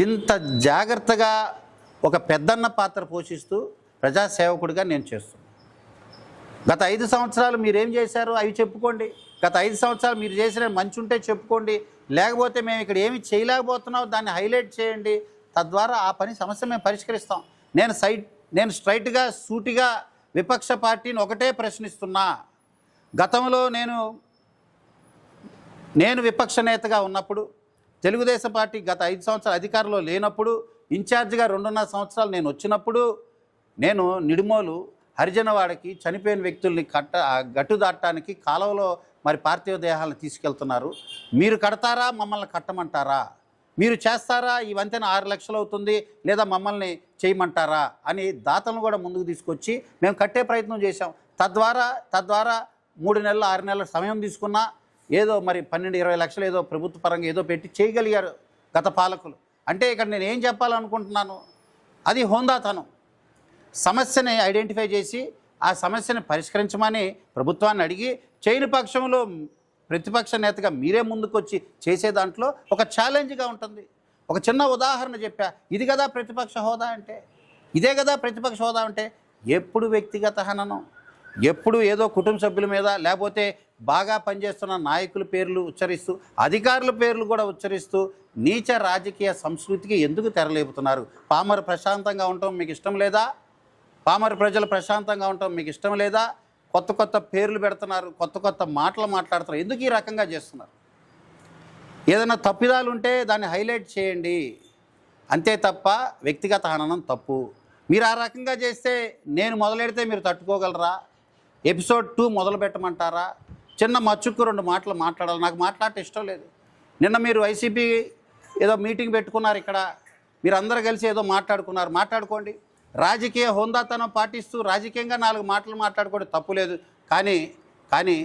ఇంత జాగ్రత్తగా ఒక పెద్దన్న పాత్ర పోషిస్తూ ప్రజాసేవకుడిగా నేను చేస్తున్నాను. గత 5 సంవత్సరాలు మీరేం చేశారో అవి చెప్పుకోండి. గత 5 సంవత్సరాలు మీరు చేసిన మంచి ఉంటే చెప్పుకోండి. లేకపోతే మేము ఇక్కడ ఏమి చేయలేకపోతున్నామో దాన్ని హైలైట్ చేయండి. తద్వారా ఆ సమస్య మేము పరిష్కరిస్తాం. నేను స్ట్రైట్గా సూటిగా విపక్ష పార్టీని ఒకటే ప్రశ్నిస్తున్నా. గతంలో నేను విపక్ష నేతగా ఉన్నప్పుడు, తెలుగుదేశం పార్టీ గత 5 సంవత్సరాలు అధికారంలో లేనప్పుడు, ఇన్ఛార్జిగా 2.5 సంవత్సరాలు నేను వచ్చినప్పుడు, నేను నిడుమోలు హరిజనవాడకి చనిపోయిన వ్యక్తుల్ని గట్టు దాటడానికి కాలువలో మరి పార్థివ దేహాలను తీసుకెళ్తున్నారు. మీరు కడతారా, మమ్మల్ని కట్టమంటారా? మీరు చేస్తారా? ఈ వంతెన 6 లక్షలు అవుతుంది, లేదా మమ్మల్ని చేయమంటారా అని దాతలను కూడా ముందుకు తీసుకొచ్చి మేము కట్టే ప్రయత్నం చేశాం. తద్వారా 3 నెలలు 6 నెలల సమయం తీసుకున్నా ఏదో మరి 12-20 లక్షలు ఏదో ప్రభుత్వ పరంగా ఏదో పెట్టి చేయగలిగారు గత పాలకులు. అంటే ఇక్కడ నేను ఏం చెప్పాలనుకుంటున్నాను, అది హోందాతనం. సమస్యని ఐడెంటిఫై చేసి ఆ సమస్యని పరిష్కరించమని ప్రభుత్వాన్ని అడిగి, చేయని పక్షంలో ప్రతిపక్ష నేతగా మీరే ముందుకొచ్చి చేసే దాంట్లో ఒక ఛాలెంజ్గా ఉంటుంది. ఒక చిన్న ఉదాహరణ చెప్పా. ఇది కదా ప్రతిపక్ష హోదా అంటే, ఇదే కదా ప్రతిపక్ష హోదా అంటే. ఎప్పుడు వ్యక్తిగత హననం, ఎప్పుడు ఏదో కుటుంబ సభ్యుల మీద, లేకపోతే బాగా పనిచేస్తున్న నాయకుల పేర్లు ఉచ్చరిస్తూ, అధికారుల పేర్లు కూడా ఉచ్చరిస్తూ నీచ రాజకీయ సంస్కృతికి ఎందుకు తెరలేపుతున్నారు? పామరు ప్రశాంతంగా ఉండటం మీకు ఇష్టం లేదా? పామరు ప్రజలు ప్రశాంతంగా ఉండటం మీకు ఇష్టం లేదా? కొత్త పేర్లు పెడుతున్నారు, కొత్త మాటలు మాట్లాడుతున్నారు. ఎందుకు ఈ రకంగా చేస్తున్నారు? ఏదైనా తప్పిదాలు ఉంటే దాన్ని హైలైట్ చేయండి, అంతే తప్ప వ్యక్తిగత హననం తప్పు. మీరు ఆ రకంగా చేస్తే నేను మొదలెడితే మీరు తట్టుకోగలరా? ఎపిసోడ్ 2 మొదలు పెట్టమంటారా? చిన్న మచ్చుకు 2 మాటలు మాట్లాడాలి. నాకు మాట్లాడటం ఇష్టం లేదు. నిన్న మీరు వైసీపీ ఏదో మీటింగ్ పెట్టుకున్నారు, ఇక్కడ మీరు అందరూ కలిసి ఏదో మాట్లాడుకున్నారు, మాట్లాడుకోండి. రాజకీయ హోందాతనం పాటిస్తూ రాజకీయంగా 4 మాటలు మాట్లాడుకోవడం తప్పు లేదు. కానీ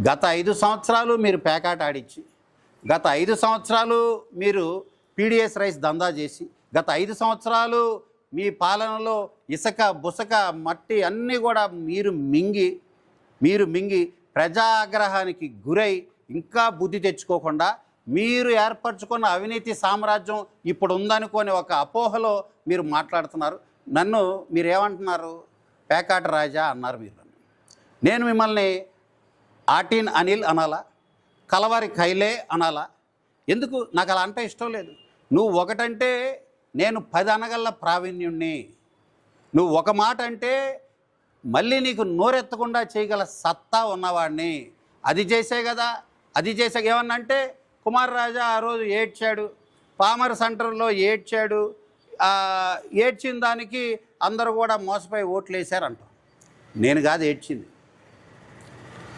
గత 5 సంవత్సరాలు మీరు పేకాట ఆడించి, గత 5 సంవత్సరాలు మీరు పీడిఎస్ రైస్ దందా చేసి, గత 5 సంవత్సరాలు మీ పాలనలో ఇసుక బుసక మట్టి అన్నీ కూడా మీరు మింగి ప్రజాగ్రహానికి గురై ఇంకా బుద్ధి తెచ్చుకోకుండా మీరు ఏర్పరచుకున్న అవినీతి సామ్రాజ్యం ఇప్పుడు ఉందనుకోని ఒక అపోహలో మీరు మాట్లాడుతున్నారు. నన్ను మీరేమంటున్నారు? పేకాట రాజా అన్నారు మీరు. నేను మిమ్మల్ని ఆటిన్ అనిల్ అనాలా? కలవారి ఖైలే అనాలా? ఎందుకు? నాకు అలా అంటే ఇష్టం లేదు. నువ్వు ఒకటంటే నేను 10 అనగల ప్రావీణ్యుణ్ణి. నువ్వు ఒక మాట అంటే మళ్ళీ నీకు నోరెత్తకుండా చేయగల సత్తా ఉన్నవాడిని. అది చేసే కదా, అది చేసాక ఏమన్నా అంటే కుమార్ రాజా ఆ రోజు ఏడ్చాడు, పామర్ సెంటర్లో ఏడ్చాడు, ఏడ్చిన దానికి అందరూ కూడా మోసపోయి ఓట్లు వేశారంటాం. నేను కాదు ఏడ్చింది,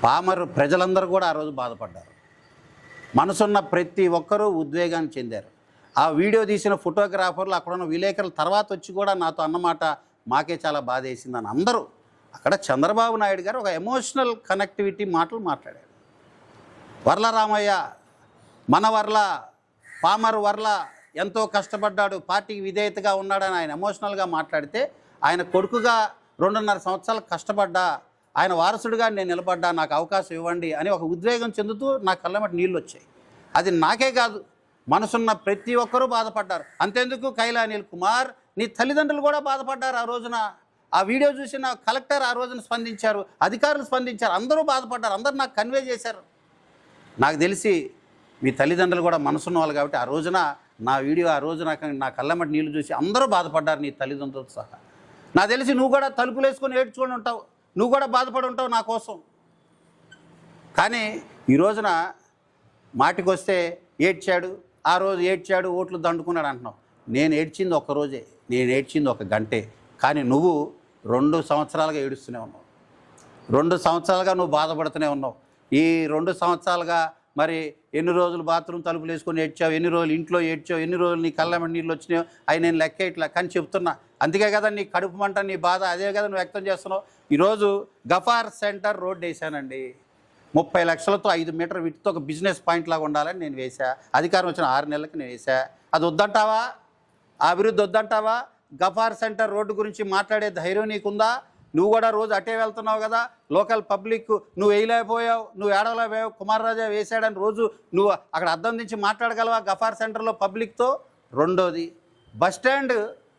పామర్ ప్రజలందరూ కూడా ఆ రోజు బాధపడ్డారు. మనసున్న ప్రతి ఒక్కరూ ఉద్వేగాన్ని చెందారు. ఆ వీడియో తీసిన ఫోటోగ్రాఫర్లు, అక్కడున్న విలేకరులు తర్వాత వచ్చి కూడా నాతో అన్నమాట మాకే చాలా బాధ వేసిందని అందరూ. అక్కడ చంద్రబాబు నాయుడు గారు ఒక ఎమోషనల్ కనెక్టివిటీ మాటలు మాట్లాడారు. వర్ల రామయ్య మన వర్ల, పామర్ వర్ల ఎంతో కష్టపడ్డాడు, పార్టీకి విధేయతగా ఉన్నాడని ఆయన ఎమోషనల్గా మాట్లాడితే, ఆయన కొడుకుగా 2.5 సంవత్సరాలు కష్టపడ్డా, ఆయన వారసుడిగా నేను నిలబడ్డా, నాకు అవకాశం ఇవ్వండి అని ఒక ఉద్వేగం చెందుతూ నా కళ్ళమటి నీళ్ళు వచ్చాయి. అది నాకే కాదు, మనసున్న ప్రతి ఒక్కరూ బాధపడ్డారు. అంతెందుకు కైలా అనిల్ కుమార్, నీ తల్లిదండ్రులు కూడా బాధపడ్డారు ఆ రోజున. ఆ వీడియో చూసిన కలెక్టర్ ఆ రోజున స్పందించారు, అధికారులు స్పందించారు, అందరూ బాధపడ్డారు, అందరూ నాకు కన్వే చేశారు. నాకు తెలిసి మీ తల్లిదండ్రులు కూడా మనసున్న వాళ్ళు కాబట్టి ఆ రోజున నా వీడియో, ఆ రోజు నా కళ్ళమటి నీళ్ళు చూసి అందరూ బాధపడ్డారు, నీ తల్లిదండ్రులతో సహా. నాకు తెలిసి నువ్వు కూడా తలుపులు వేసుకొని ఏడ్చుకొని ఉంటావు, నువ్వు కూడా బాధపడి ఉంటావు నా కోసం. కానీ ఈ రోజున మాటికొస్తే ఏడ్చాడు, ఆ రోజు ఏడ్చాడు, ఓట్లు దండుకున్నాడు అంటున్నావు. నేను ఏడ్చింది ఒక్కరోజే, నేను ఏడ్చింది 1 గంటే. కానీ నువ్వు 2 సంవత్సరాలుగా ఏడుస్తూనే ఉన్నావు, 2 సంవత్సరాలుగా నువ్వు బాధపడుతూనే ఉన్నావు. ఈ 2 సంవత్సరాలుగా మరి ఎన్ని రోజులు బాత్రూమ్ తలుపులు వేసుకొని ఏడ్చావు, ఎన్ని రోజులు ఇంట్లో ఏడ్చావు, ఎన్ని రోజులు నీ కళ్ళమటి నీళ్ళు వచ్చినాయో అవి నేను లెక్క ఇట్లా కానీ చెప్తున్నా. అందుకే కదా నీ కడుపు మంట, నీ బాధ అదే కదా నువ్వు వ్యక్తం చేస్తున్నావు. ఈరోజు గఫార్ సెంటర్ రోడ్డు వేసానండి, 30 లక్షలతో 5 మీటర్ విట్టుతో ఒక బిజినెస్ పాయింట్ లాగా ఉండాలని నేను వేసా. అధికారం వచ్చిన 6 నెలలకు నేను వేసా. అది వద్దంటావా? ఆ అభివృద్ధి వద్దంటావా? గఫార్ సెంటర్ రోడ్డు గురించి మాట్లాడే ధైర్యం నీకుందా? నువ్వు కూడా రోజు అటే వెళ్తున్నావు కదా, లోకల్ పబ్లిక్ నువ్వు వేయలేకపోయావు, నువ్వు ఏడవలేకపోయావు, కుమార్ రాజా వేసాడని రోజు నువ్వు అక్కడ అద్దం నుంచి మాట్లాడగలవా గఫార్ సెంటర్లో పబ్లిక్తో? రెండోది బస్ స్టాండ్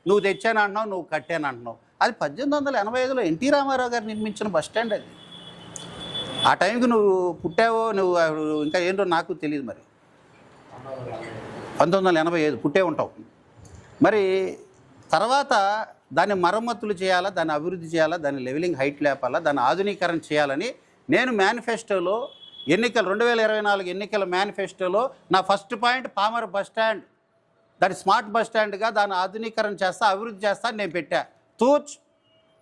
నువ్వు తెచ్చాను అంటున్నావు, నువ్వు కట్టాను అంటున్నావు. అది 1885లో ఎన్టీ రామారావు గారు నిర్మించిన బస్ స్టాండ్ అది. ఆ టైంకి నువ్వు పుట్టావో నువ్వు ఇంకా ఏంటో నాకు తెలియదు. మరి 1985 పుట్టే ఉంటావు. మరి తర్వాత దాన్ని మరమ్మతులు చేయాలా, దాన్ని అభివృద్ధి చేయాలా, దాన్ని లెవెలింగ్ హైట్ లేపాలా, దాన్ని ఆధునీకరణ చేయాలని నేను మేనిఫెస్టోలో 2024 ఎన్నికల మేనిఫెస్టోలో నా ఫస్ట్ పాయింట్ పామర్ బస్ స్టాండ్, దాన్ని స్మార్ట్ బస్ స్టాండ్గా దాన్ని ఆధునీకరణ చేస్తా, అభివృద్ధి చేస్తా అని నేను పెట్టా. తూచ్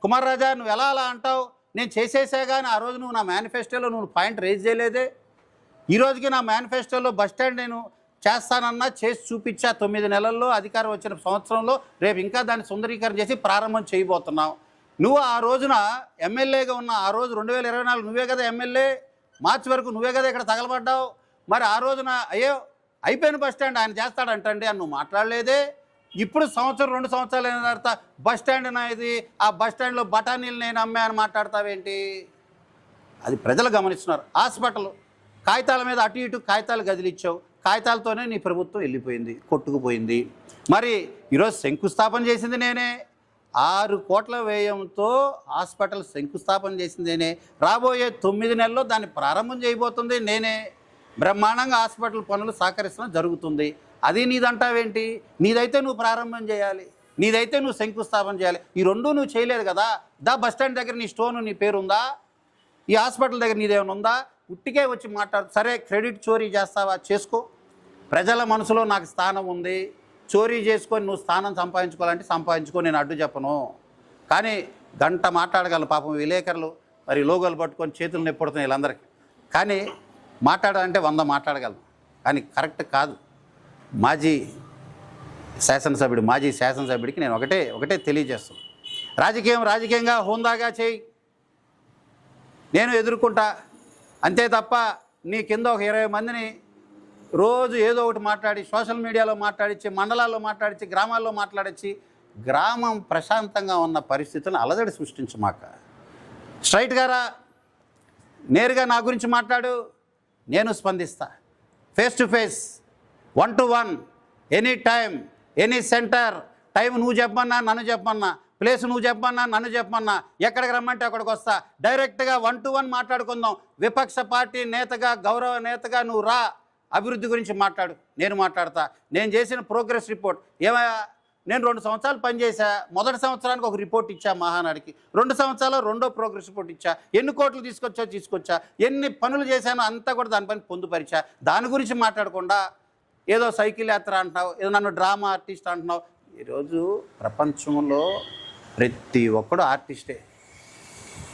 కుమార్ రాజా నువ్వు ఎలా అలా అంటావు? నేను చేసేసా కానీ ఆ రోజు నువ్వు నా మేనిఫెస్టోలో నువ్వు పాయింట్ రేజ్ చేయలేదే. ఈరోజుకి నా మేనిఫెస్టోలో బస్ స్టాండ్ నేను చేస్తానన్నా చేసి చూపించా. 9 నెలల్లో అధికారం వచ్చిన సంవత్సరంలో రేపు ఇంకా దాన్ని సుందరీకరణ చేసి ప్రారంభం చేయబోతున్నావు. నువ్వు ఆ రోజున ఎమ్మెల్యేగా ఉన్న ఆ రోజు 2024 నువ్వే కదా ఎమ్మెల్యే, మార్చి వరకు నువ్వే కదా ఇక్కడ తగలబడ్డావు. మరి ఆ రోజున అయ్యో అయిపోయిన బస్ స్టాండ్ ఆయన చేస్తాడంటండి అని నువ్వు మాట్లాడలేదే. ఇప్పుడు సంవత్సరం 2 సంవత్సరాలు అయిన తర్వాత బస్ స్టాండ్ నా ఇది, ఆ బస్ స్టాండ్లో బఠానీలు నేను అమ్మా అని మాట్లాడతావేంటి? అది ప్రజలు గమనిస్తున్నారు. హాస్పిటల్ కాగితాల మీద అటు ఇటు కాగితాలు గదిలిచ్చావు, కాగితాలతోనే నీ ప్రభుత్వం వెళ్ళిపోయింది, కొట్టుకుపోయింది. మరి ఈరోజు శంకుస్థాపన చేసింది నేనే, 6 కోట్ల వ్యయంతో హాస్పిటల్ శంకుస్థాపన చేసింది నేనే, రాబోయే 9 నెలల్లో దాన్ని ప్రారంభం చేయబోతుంది నేనే. బ్రహ్మాండంగా హాస్పిటల్ పనులు సహకరిస్తున్న జరుగుతుంది. అది నీదంటావేంటి? నీదైతే నువ్వు ప్రారంభం చేయాలి, నీదైతే నువ్వు శంకుస్థాపన చేయాలి. ఈ రెండూ నువ్వు చేయలేదు కదా. బస్ స్టాండ్ దగ్గర నీ స్టోను నీ పేరు ఉందా? ఈ హాస్పిటల్ దగ్గర నీదేమైనా ఉందా? ఉట్టికే వచ్చి మాట్లాడు. సరే క్రెడిట్ చోరీ చేస్తావా, చేసుకో. ప్రజల మనసులో నాకు స్థానం ఉంది, చోరీ చేసుకొని నువ్వు స్థానం సంపాదించుకోవాలంటే సంపాదించుకో, నేను అడ్డు చెప్పను. కానీ గంట మాట్లాడగలను పాపం విలేకరులు, మరి లోగోలు పట్టుకొని చేతులు నొప్పుడుతున్నాయి వీళ్ళందరికీ. కానీ మాట్లాడాలంటే 100 మాట్లాడగలను, కానీ కరెక్ట్ కాదు. మాజీ శాసనసభ్యుడికి నేను ఒకటే తెలియజేస్తాను. రాజకీయంగా హోందాగా చేయి, నేను ఎదుర్కొంటా అంతే తప్ప నీ కింద ఒక 20 మందిని రోజు ఏదో ఒకటి మాట్లాడి సోషల్ మీడియాలో మాట్లాడించి, మండలాల్లో మాట్లాడించి, గ్రామాల్లో మాట్లాడించి గ్రామం ప్రశాంతంగా ఉన్న పరిస్థితులను అలజడి సృష్టించమాక. స్ట్రైట్గా రా, నేరుగా నా గురించి మాట్లాడు, నేను స్పందిస్తా. Face to face, 1 to 1, any time, any centre. Time నువ్వు చెప్పమన్నా, నన్ను చెప్పమన్నా, ప్లేస్ నువ్వు చెప్పమన్నా, నన్ను చెప్పమన్నా, ఎక్కడికి రమ్మంటే అక్కడికి వస్తా. డైరెక్ట్గా 1 to 1 మాట్లాడుకుందాం. విపక్ష పార్టీ నేతగా, గౌరవ నేతగా నువ్వు రా, అభివృద్ధి గురించి మాట్లాడు, నేను మాట్లాడతా. నేను చేసిన ప్రోగ్రెస్ రిపోర్ట్ ఏమయ్యా, నేను 2 సంవత్సరాలు పనిచేశా. మొదటి సంవత్సరానికి ఒక రిపోర్ట్ ఇచ్చా మహానాడికి, 2 సంవత్సరాలు రెండో ప్రోగ్రెస్ రిపోర్ట్ ఇచ్చా. ఎన్ని కోట్లు తీసుకొచ్చా, ఎన్ని పనులు చేశానో అంతా కూడా దానిపైన పొందుపరిచా. దాని గురించి మాట్లాడకుండా ఏదో సైకిల్ యాత్ర అంటున్నావు, ఏదో నన్ను డ్రామా ఆర్టిస్ట్ అంటున్నావు. ఈరోజు ప్రపంచంలో ప్రతి ఒక్కడు ఆర్టిస్టే,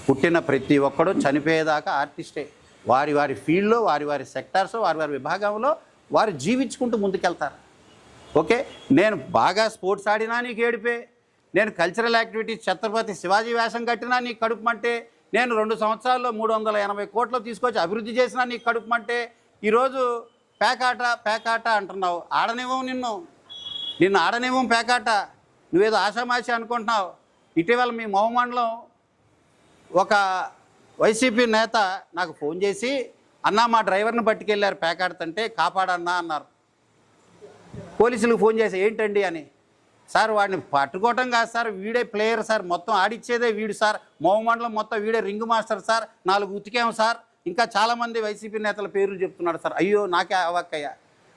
పుట్టిన ప్రతి ఒక్కడు చనిపోయేదాకా ఆర్టిస్టే. వారి ఫీల్డ్లో, వారి సెక్టార్స్, వారి విభాగంలో వారు జీవించుకుంటూ ముందుకెళ్తారు. ఓకే, నేను బాగా స్పోర్ట్స్ ఆడినా నీకు ఏడిపే, నేను కల్చరల్ యాక్టివిటీస్ ఛత్రపతి శివాజీ వేషం కట్టినా నీకు కడుపుమంటే, నేను 2 సంవత్సరాల్లో 380 కోట్లు తీసుకొచ్చి అభివృద్ధి చేసినా నీకు కడుపుమంటే, ఈరోజు పేకాట అంటున్నావు. ఆడనివ్వం, నిన్ను ఆడనివ్వం పేకాట. నువ్వేదో ఆషామాషి అనుకుంటున్నావు. ఇటీవల మీ మౌమండలం ఒక వైసీపీ నేత నాకు ఫోన్ చేసి, అన్నా మా డ్రైవర్ని పట్టుకెళ్ళారు పేకాడుతుంటే కాపాడన్నా అన్నారు. పోలీసులకు ఫోన్ చేసి ఏంటండి అని. సార్ వాడిని పట్టుకోవటం కాదు సార్, వీడే ప్లేయర్ సార్, మొత్తం ఆడిచ్చేదే వీడు సార్, మౌమండలం మొత్తం వీడే రింగ్ మాస్టర్ సార్, 4 ఉతికాము సార్, ఇంకా చాలామంది వైసీపీ నేతల పేర్లు చెప్తున్నాడు సార్. అయ్యో నాకే అవాక్కయ్యా.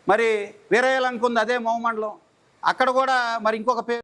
మరి వేరే అనుకుంది అదే మౌమండలం, అక్కడ కూడా మరి ఇంకొక పేరు